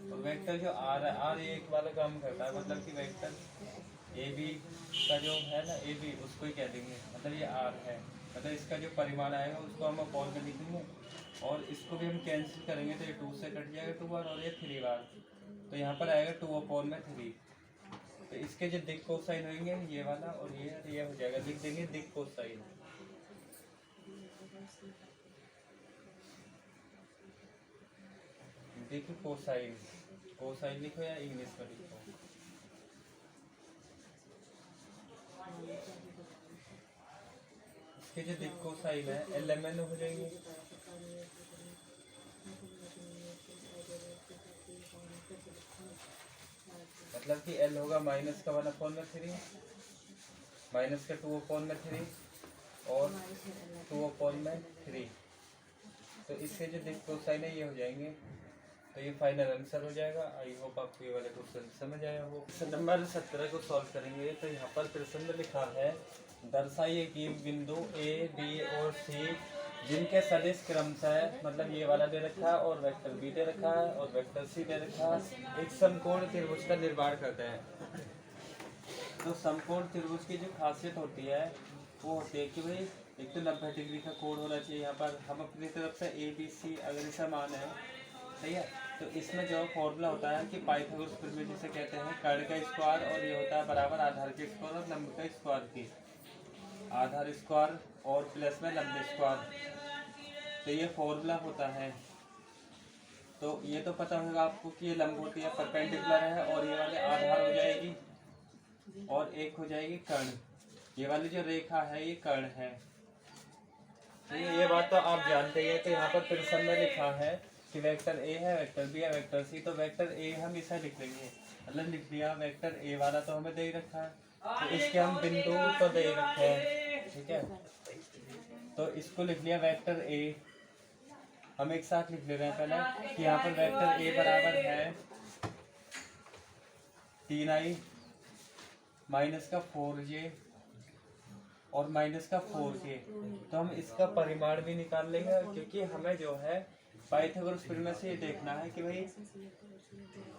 और वेक्टर जो R है, R एक वाला काम करता है, मतलब कि वेक्टर AB का जो है ना, AB उसको ही कह देंगे, मतलब ये R है, मतलब इसका जो परिमाण आएगा उसको हम अपॉन में लिखेंगे, और इसको भी हम कैंसिल करेंगे तो ये 2 से कट जाएगा 2 बार, और ये 3 बार, तो यहाँ पर आएगा 2/3। तो इसके जो दिक कोसाइन होंगे ये वाला और ये हो जाएगा, लिख देंगे दिक कोसाइन। दिक कोसाइन, कोसाइन लिखो या इंग्लिश में लिखो। इसके जो दिक कोसाइन है LMN हो जाएंगे। मतलब कि L होगा माइनस का 1/3, माइनस का 2/3 और 2/3। तो इसके जो दिक कोसाइन है ये हो जाएंगे, तो ये फाइनल आंसर हो जाएगा। आई होप आपको ये वाले क्वेश्चन समझ आया हो। क्वेश्चन नंबर 17 को सॉल्व करेंगे। तो यहाँ पर प्रश्न में लिखा है, दर्शाइए कि बिंदु A, B और C जिनके सदिश क्रमशः, मतलब ये वाला दे रखा है और वेक्टर B दे रखा है और वेक्टर C दे रखा है, एक समकोण त्रिभुज का निर्माण करते हैं। तो समकोण त्रिभुज की जो खासियत होती है वो होती है कि भाई एक तो 90 डिग्री का कोण होना चाहिए। यहाँ पर हम अपनी तरफ से ABC अगर इसका मान है, सही है, तो इसमें जो फॉर्मूला होता है कि पाइथागोरस प्रमेय जिसे कहते हैं, कर्ण का स्क्वायर, और ये होता है बराबर आधार के स्क्वायर और लंब का स्क्वायर की, आधार स्क्वायर और प्लस में लंब स्क्वायर, तो ये फॉर्मूला होता है। तो ये तो पता होगा आपको कि ये लंब होती है, परपेंडिकुलर है, और ये वाले आधार हो जाएगी और एक हो जाएगी कर्ण। ये वाली जो रेखा है ये कर्ण है। तो ये बात तो आप जानते हैं। तो यहाँ पर प्रश्न में लिखा है कि वेक्टर A है, वेक्टर B है, वेक्टर C। तो वेक्टर A हम इसे लिख लेंगे, मतलब लिख लिया। वेक्टर A वाला तो हमें दे ही रखा है, तो इसके हम बिंदु तो दे ही रखे हैं, ठीक है। तो इसको लिख लिया वेक्टर A। हम एक साथ लिख ले रहे हैं पहले कि यहाँ पर वेक्टर A बराबर है 3i माइनस का 4j और माइनस का 4k। तो हम इसका परिमाण भी निकाल लेंगे, क्योंकि हमें जो है पाइथागोरस प्रमेय से ये देखना है कि भाई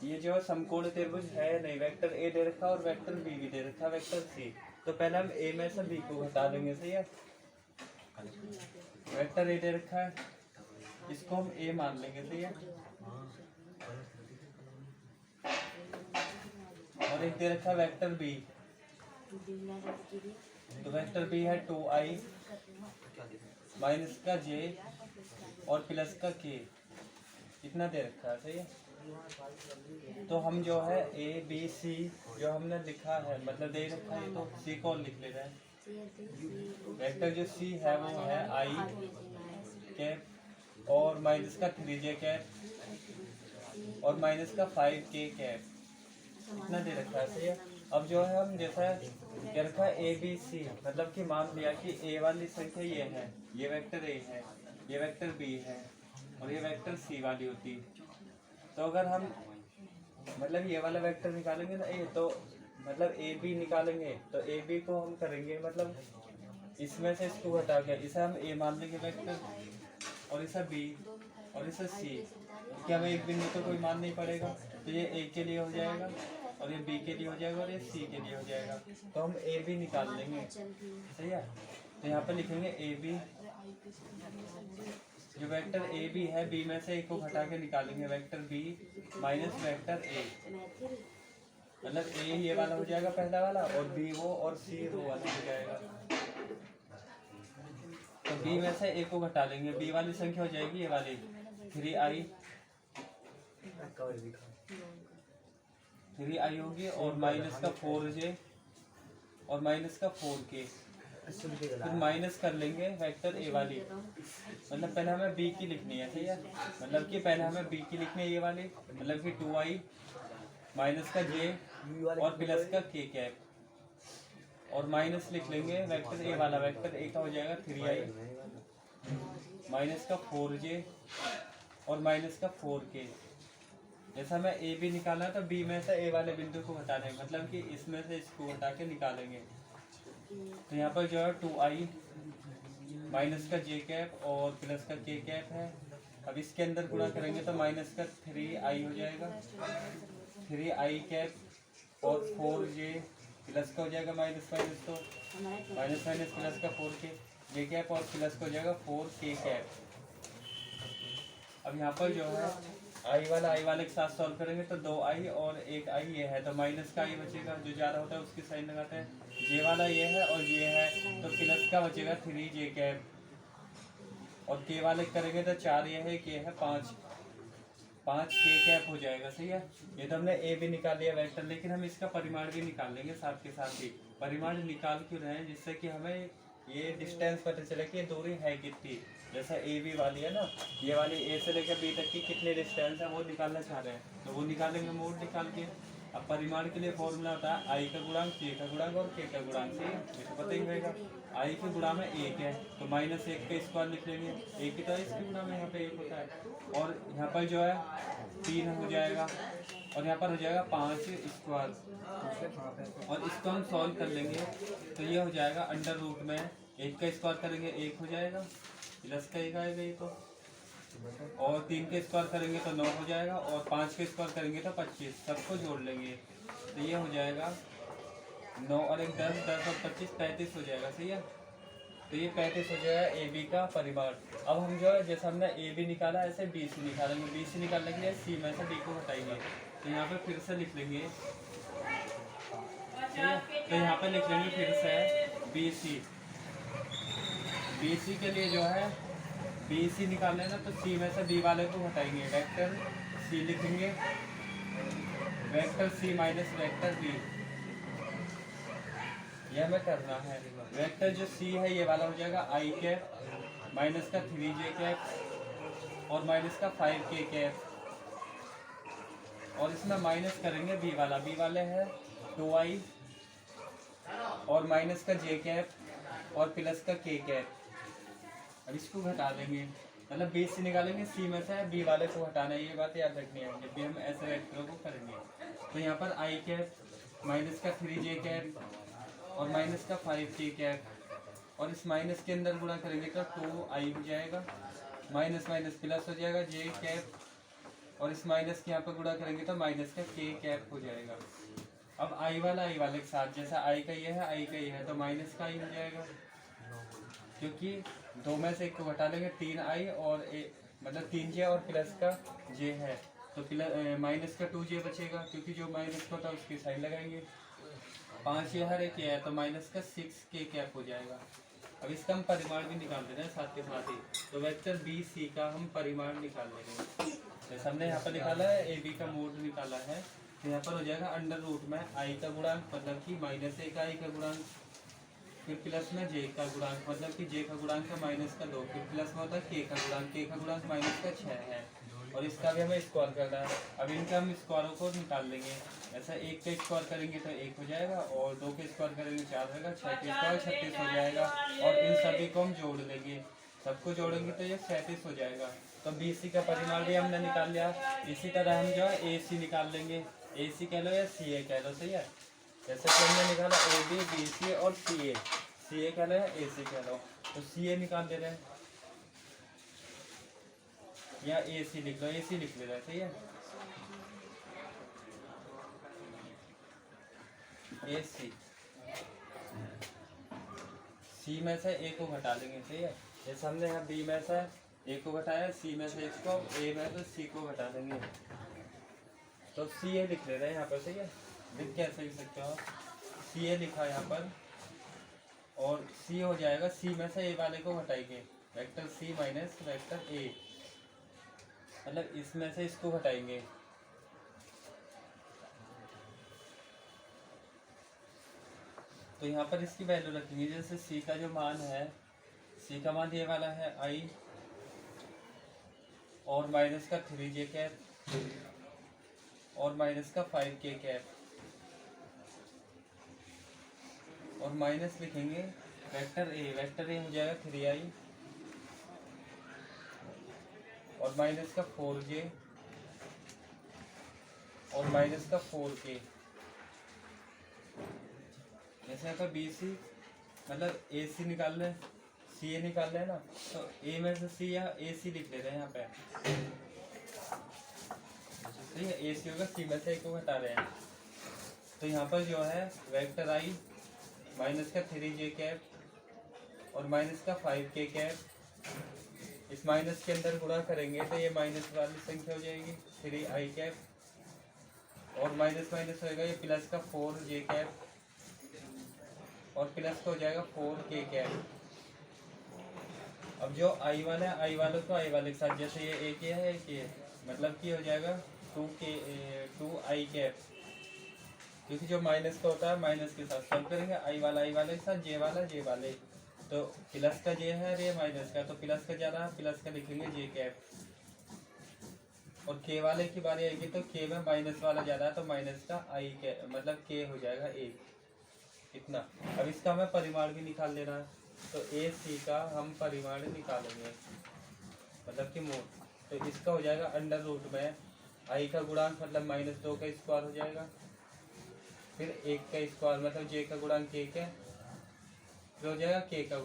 ये जो समकोण त्रिभुज है नहीं, वेक्टर A दे रखा और वेक्टर B भी दे रखा, वेक्टर C। तो पहले हम A में से B को घटा देंगे, सही है। वेक्टर A दे रखा है, इसको हम A मान लेंगे, सही है, और एक दे रखा वेक्टर B। तो वेक्टर B है 2i माइनस का j और प्लस का k, इतना दे रखा है, सही है। तो हम जो है A B C जो हमने लिखा है, मतलब दे रखा है, तो C को लिख ले रहे हैं। वेक्टर जो C है वो है i कैप और माइनस का 3j कैप और माइनस का 5k कैप, इतना दे रखा है, सही है। अब जो है हम जैसा क्या रखा है A B C, मतलब कि मान लिया कि A वाली संख्या ये है, ये वेक्टर A है, ये वेक्टर B है और ये वेक्टर C वाली होती। तो अगर हम मतलब ये वाला वेक्टर निकालेंगे ना A, तो मतलब A B निकालेंगे, तो A B को हम करेंगे मतलब इसमें से इसको हटा के इसे हम A मान लेंगे वेक्टर, और इसे B और इसे C, क्या हमें एक बिंदु तो कोई मान नहीं पड़ेगा। तो ये A के लिए हो जाएगा और ये B के लिए हो जाएगा और ये C के लिए हो जाएगा। तो हम A B निकाल लेंगे, सही है। तो यहाँ पर लिखेंगे A B, जो वेक्टर A B है B में से A को हटा के निकालेंगे, vector B minus vector A, मतलब A ये वाला हो जाएगा पहला वाला, और B वो और C वो वाला हो जाएगा। तो B में से A को घटा लेंगे, B वाली संख्या हो जाएगी ये वाली 3i 3i होगी और माइनस का 4j और माइनस का 4k। फिर माइनस कर लेंगे वेक्टर ए वाली, मतलब पहले हमें बी की लिखनी है, सही है। मतलब कि पहले हमें बी की लिखनी है ये वाली, मतलब कि 2i माइनस का j और प्लस का k कैप, और माइनस लिख लेंगे वेक्टर ए वाला। वेक्टर ए का हो जाएगा 3i माइनस का 4j और माइनस का 4k। जैसा हमें ए भी निकालना है तो बी में से ए वाले बिंदु को हटा देंगे, मतलब कि इसमें से इसको हटा के निकालेंगे। तो यहाँ पर जो है 2i माइनस का j कैप और प्लस का k कैप है। अब इसके अंदर गुणा करेंगे तो माइनस का 3i हो जाएगा, 3i कैप और 4j प्लस का हो जाएगा माइनस माइनस, तो माइनस माइनस प्लस का 4k, j कैप और प्लस का हो जाएगा 4k कैप। अब यहाँ पर जो है आई वाले के साथ सॉल्व करेंगे तो 2i और 1i ये है, तो माइनस का i बचेगा, जो जा रहा होता है उसकी साइन लगाते हैं। j वाला ये है और ये है, तो प्लस का बचेगा 3j कैप, और k वाले करेंगे तो 4 ये है, k है 5k कैप हो जाएगा, सही है। ये तो हमने a भी निकाल लिया वेक्टर, लेकिन हम इसका परिमाण भी निकाल लेंगे साथ के साथ ही। परिमाण निकाल क्यों रहे हैं, जिससे कि हमें ये डिस्टेंस पता चले कि ये दूरी है कितनी। जैसा ए बी वाली है ना, ये वाली ए से लेकर बी तक की कितनी डिस्टेंस है वो निकालना चाह रहे हैं, तो वो निकालेंगे मोड निकाल के। अब परिमाण के लिए फॉर्मूला होता है आई का गुणांक, जे का गुणांक और के का गुणांक, सही है, ये तो पता ही होगा। आई के गुणा में 1 है तो माइनस 1 का स्क्वायर लिख लेंगे, एक की तो इसके गुणा में यहाँ पे 1 होता है, और यहाँ पर जो है 3 हो जाएगा, और यहाँ पर हो जाएगा 5 स्क्वायर, और इसको हम सॉल्व कर लेंगे तो ये हो जाएगा अंडर रूट में 1 का स्क्वायर करेंगे 1 हो जाएगा, प्लस का 1 आएगा ये तो, और 3 के स्क्वायर करेंगे तो 9 हो जाएगा, और 5 के स्क्वायर करेंगे तो 25, सबको जोड़ लेंगे तो ये हो जाएगा 9 और 1 10, 10 और 25 35 हो जाएगा, सही है। तो ये 35 हो जाएगा ए बी का परिमाण। अब हम जो है जैसे हमने ए बी निकाला ऐसे बी सी निकालेंगे, बी सी निकालने के लिए सी में से डी को हटाएंगे, तो यहाँ पे फिर से लिख लेंगे, ठीक है। तो यहाँ पे लिख लेंगे फिर से बी सी। बी सी के लिए जो है बी सी निकालना है ना, तो सी में से बी वाले को हटाएंगे, वेक्टर सी लिखेंगे, vector C minus vector B, यह हमें करना है। वेक्टर जो सी है ये वाला हो जाएगा आई कैप माइनस का 3j कैप और माइनस का 5k कैप, और इसमें माइनस करेंगे बी वाला, बी वाले है 2i और माइनस का j कैप और प्लस का k कैप। अब इसको घटा देंगे, मतलब बी से निकालेंगे, सी में से बी वाले को हटाना है, ये बात याद रखनी है जब भी हम ऐसे वेक्टरों को करेंगे। तो यहाँ पर आई कैप माइनस का 3j कैप और माइनस का 5k कैप, और इस माइनस के अंदर गुणा करेंगे तो 2i हो जाएगा, माइनस माइनस प्लस हो जाएगा j कैप, और इस माइनस के यहाँ पर गुणा करेंगे तो माइनस का k कैप हो जाएगा। अब आई वाले के साथ, जैसा आई का ये है आई का ये है, तो माइनस का i हो जाएगा, क्योंकि दो में से एक को घटा लेंगे, 3i और मतलब 3j और प्लस का j है, तो माइनस का 2j बचेगा, क्योंकि जो माइनस का होता है उसकी साइन लगाएंगे। 5 ये हर एक ये है तो माइनस का 6k कैप हो जाएगा। अब इसका हम परिमाण भी निकाल दे रहे हैं साथ के साथ ही, तो वेक्टर बी सी का हम परिमाण निकाल लेंगे। जैसे हमने यहाँ पर निकाला है ए बी का मोड निकाला है, तो यहाँ पर हो जाएगा अंडर रूट में आई का गुणांक, मतलब कि माइनस 1 आई का गुणांक, फिर प्लस में j का गुणांक, मतलब कि j का गुणांक है माइनस का 2, फिर प्लस में होता है k का गुणांक, k का गुणांक माइनस का 6 है, और इसका भी हमें स्क्वायर करना है। अब इनका हम स्क्वायरों को निकाल लेंगे, ऐसा 1 का स्क्वायर करेंगे तो 1 हो जाएगा, और 2 के स्क्वायर करेंगे 4 होगा, 6 के स्क्वायर 36 हो जाएगा, और इन सभी को हम जोड़ लेंगे, सबको जोड़ेंगे तो ये 37 हो जाएगा। तो बी सी का परिमाण भी हमने निकाल लिया। इसी तरह हम जो है ए सी निकाल लेंगे, ए सी कह लो या सी ए कह लो, सही है। जैसे कि हमने निकाला ए बी बी सी और सी ए कह लो या ए सी कह लो, तो सी ए निकाल दे रहे हैं या ए सी लिख लो, ए सी लिख ले रहे हैं, सही है। ए सी, सी में से ए को घटा लेंगे, सही है। जैसे हमने यहाँ बी में से ए को घटाया, सी में से इसको, ए में तो सी को घटा देंगे, तो सी ए लिख ले रहे हैं यहाँ पर, सही है। लिख कैसे लिख सकते हो, सी ए लिखा यहाँ पर, और सी हो जाएगा, सी में से ए वाले को घटाएंगे, vector C minus vector A, मतलब इसमें से इसको घटाएंगे। तो यहाँ पर इसकी वैल्यू रखेंगे, जैसे सी का जो मान है, सी का मान ये वाला है आई और माइनस का 3j कैप और माइनस का 5k कैप और माइनस लिखेंगे वेक्टर ए हो जाएगा 3i और माइनस का 4j और माइनस का 4k। जैसे यहाँ पर BC मतलब AC निकाल रहे हैं, CA निकाल रहे हैं ना, तो A में से C या AC लिख ले रहे हैं यहाँ पे, ठीक है। AC होगा, C में से A को घटा रहे हैं। तो यहाँ पर जो है वेक्टर I माइनस का 3j कैप और माइनस का 5k कैप, इस माइनस के अंदर गुणा करेंगे तो ये माइनस वाली संख्या हो जाएगी 3i कैप और माइनस माइनस होएगा ये प्लस का 4j कैप और प्लस का हो जाएगा 4k कैप। अब जो i वाला है, i वालों को i वाले के साथ, जैसे ये एक ही है, एक ही है, मतलब कि हो जाएगा 2i कैप, क्योंकि जो माइनस का होता है माइनस के साथ सॉल्व करेंगे, i वाला के साथ, j वाले, तो प्लस का j है और ये माइनस का, तो प्लस का जा रहा है, प्लस का लिखेंगे j कैप। और k वाले की बारी आएगी तो k में माइनस वाला जा रहा है तो माइनस का i कैप, मतलब k हो जाएगा 1 इतना। अब इसका हमें परिमाण भी निकाल लेना है, तो AC का हम परिमाण निकालेंगे, मतलब कि मोड। तो इसका हो जाएगा अंडर रूट में i का गुणांक मतलब -2 का स्क्वायर हो जाएगा, फिर 1 का स्क्वायर मतलब j का गुणांक 1 है, फिर हो जाएगा k का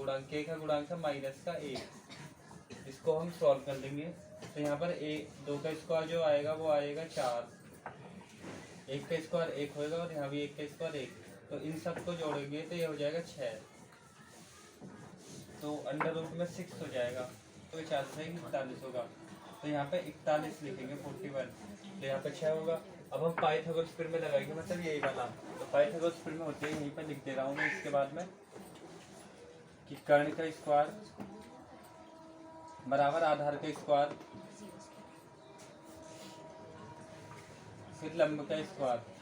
गुणांक है माइनस का 1। इसको हम सॉल्व कर लेंगे, तो यहाँ पर 2 का स्क्वायर जो आएगा वो आएगा 4, 1 का स्क्वायर 1 होएगा और यहाँ भी 1 का स्क्वायर 1, तो इन सब को जोड़ेंगे तो ये हो जाएगा 6, तो अंडर रूट में 6 हो जाएगा, तो 4 से 41 होगा, तो यहाँ पे 41 लिखेंगे 41, तो यहाँ पे 6 होगा। अब हम पाइथागोरस प्रमेय लगाएंगे, मतलब यही वाला, तो पाइथागोरस प्रमेय होते हैं, यहीं पर लिख दे रहा हूँ मैं इसके बाद में कि कर्ण का स्क्वायर बराबर आधार का स्क्वायर फिर लंब का स्क्वायर।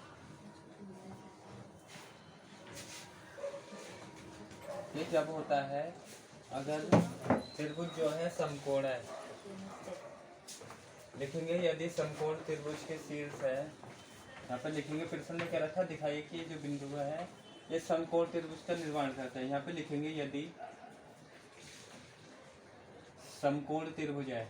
ये जब होता है अगर त्रिभुज जो है समकोण है, लिखेंगे यदि समकोण त्रिभुज के शीर्ष है, यहाँ पर लिखेंगे, प्रश्न में क्या रखा, दिखाइए कि ये जो बिंदु है ये समकोण त्रिभुज का निर्माण करता है। यहाँ पे लिखेंगे यदि समकोण त्रिभुज है,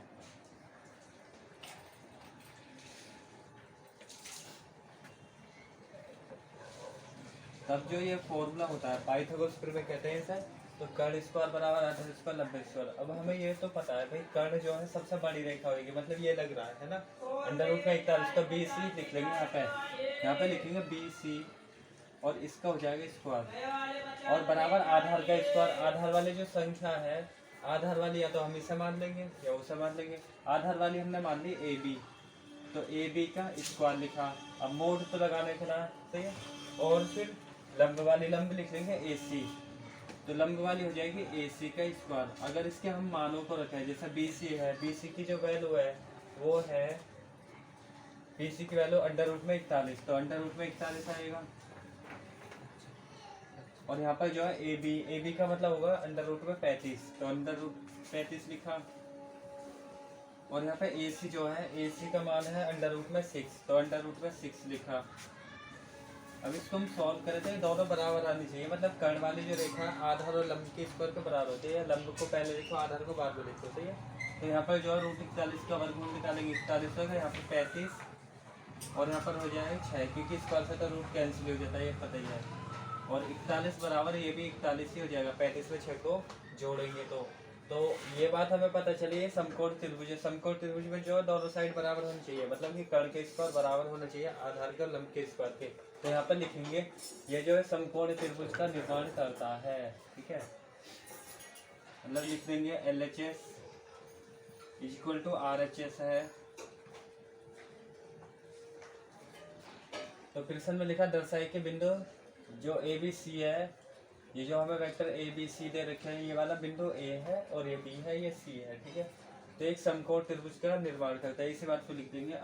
तब जो ये फॉर्मूला होता है पाइथागोरस प्रमेय कहते हैं सर, तो कर्ण स्क्वायर बराबर आधार स्क्वायर लंब स्क्वायर। अब हमें ये तो पता है भाई कर्ण जो है सबसे बड़ी रेखा होगी, मतलब ये लग रहा है ना, अंडर रूट में 41 का BC लिख लेंगे, यहाँ पे लिखेंगे BC और इसका हो जाएगा स्क्वायर और बराबर आधार का स्क्वायर। आधार वाली जो संख्या है, आधार वाली या तो हम इसे मान लेंगे या उसे मान लेंगे, आधार वाली हमने मान ली AB, तो AB का स्क्वायर लिखा। अब मोड तो लगाने के ना, सही है, और फिर लंब वाली लंब लिख लेंगे AC, तो लंब वाली हो जाएगी AC का स्क्वायर। अगर इसके हम मानों को रखें, जैसे BC है, BC की जो वैल्यू है वो है, BC की वैल्यू अंडर रूट में 41, तो अंडर रूट में 41 आएगा। और यहाँ पर जो है AB का मतलब होगा अंडर रूट में 35, तो अंडर रूट 35 लिखा। और यहाँ पे AC जो है, AC का मान है अंडर रूट में 6, तो अंडर रूट में 6 लिखा। अब इसको हम सॉल्व करें तो दोनों बराबर आनी चाहिए, मतलब कर्ण वाली जो रेखा आधार और लंब के स्क्वायर के बराबर होती है, लंब को पहले लिखो आधार को बाद में लिखो, सही है। तो यहाँ पर जो है रूट 41 का वर्गमूल निकालेंगे, 41 होगा, यहाँ पे 35 और यहाँ पर हो जाएगा 6, क्योंकि स्क्वायर से तो रूट कैंसिल हो जाता है, ये पता ही है। और 41 बराबर ये भी 41 ही हो जाएगा, 35 में 6 को जोड़ेंगे तो ये बात हमें पता चली है समकोण त्रिभुज है। समकोण त्रिभुज में जो है दोनों साइड बराबर होनी चाहिए, मतलब कि कर्ण के स्क्वायर बराबर होना चाहिए आधार के और लंब के स्क्वायर के। तो यहाँ पर लिखेंगे ये जो है समकोण त्रिभुज का निर्माण करता है, ठीक है, मतलब लिख देंगे LHS इक्वल टू RHS है। तो प्रश्न में लिखा दर्शाए कि बिंदु जो ABC है, ये जो हमें वेक्टर ABC दे रखे हैं, ये वाला बिंदु A है और ये B है, ये C है, ठीक है। तो एक समकोण त्रिभुज का निर्माण करता है, इसी बात को लिख देंगे।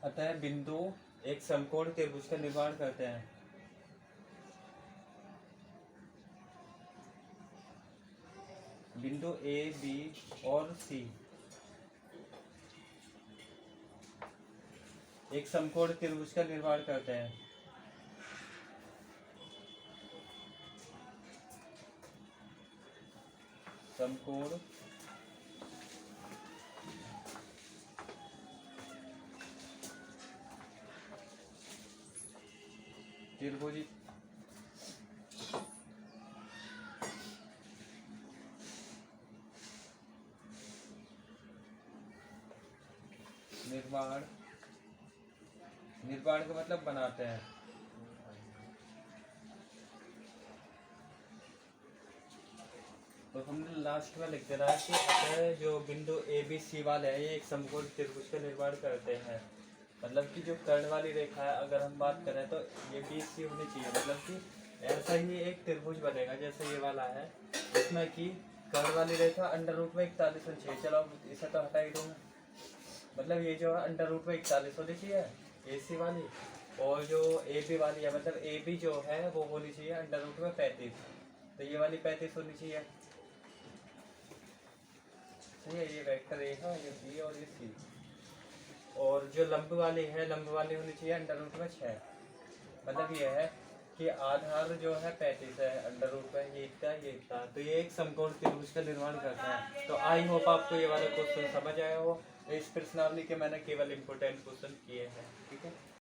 अतः बिंदु एक समकोण त्रिभुज का निर्माण करते हैं। बिंदु ए बी और सी एक समकोण त्रिभुज का निर्माण करते हैं। समकोण त्रिभुज निर्माण का मतलब बनाते हैं। तो हमने लास्ट में लिख देना है कि अतः जो बिंदु ए बी सी वाले हैं ये एक समकोण त्रिभुज का निर्माण करते हैं। मतलब कि जो कर्ण वाली रेखा है अगर हम बात करें तो ये बी सी होनी चाहिए। मतलब कि ऐसा ही एक त्रिभुज बनेगा जैसे ये वाला है, इसमें कि कर्ण वाली रेखा अंडर रूट में 41 होनी चाहिए। चलो इसे तो हटा ही दूंगा। मतलब ये जो है अंडर रूट में 41 होनी चाहिए ए सी वाली, और जो ए बी वाली है मतलब ए बी जो है वो होनी चाहिए अंडर रूट में 35। तो ये वाली 35 होनी चाहिए। सही है, ये वेक्टर ए है, ये बी और ये सी। और जो लंब वाली होनी चाहिए अंडर रूट में 6। मतलब ये है कि आधार जो है 35 है, अंडर रूट में ये इतना। तो ये एक समकोण त्रिभुज का निर्माण करता है। तो आई होप आपको ये वाला क्वेश्चन समझ आया हो। इस प्रश्नावली के मैंने केवल इम्पोर्टेंट क्वेश्चन किए हैं। ठीक है।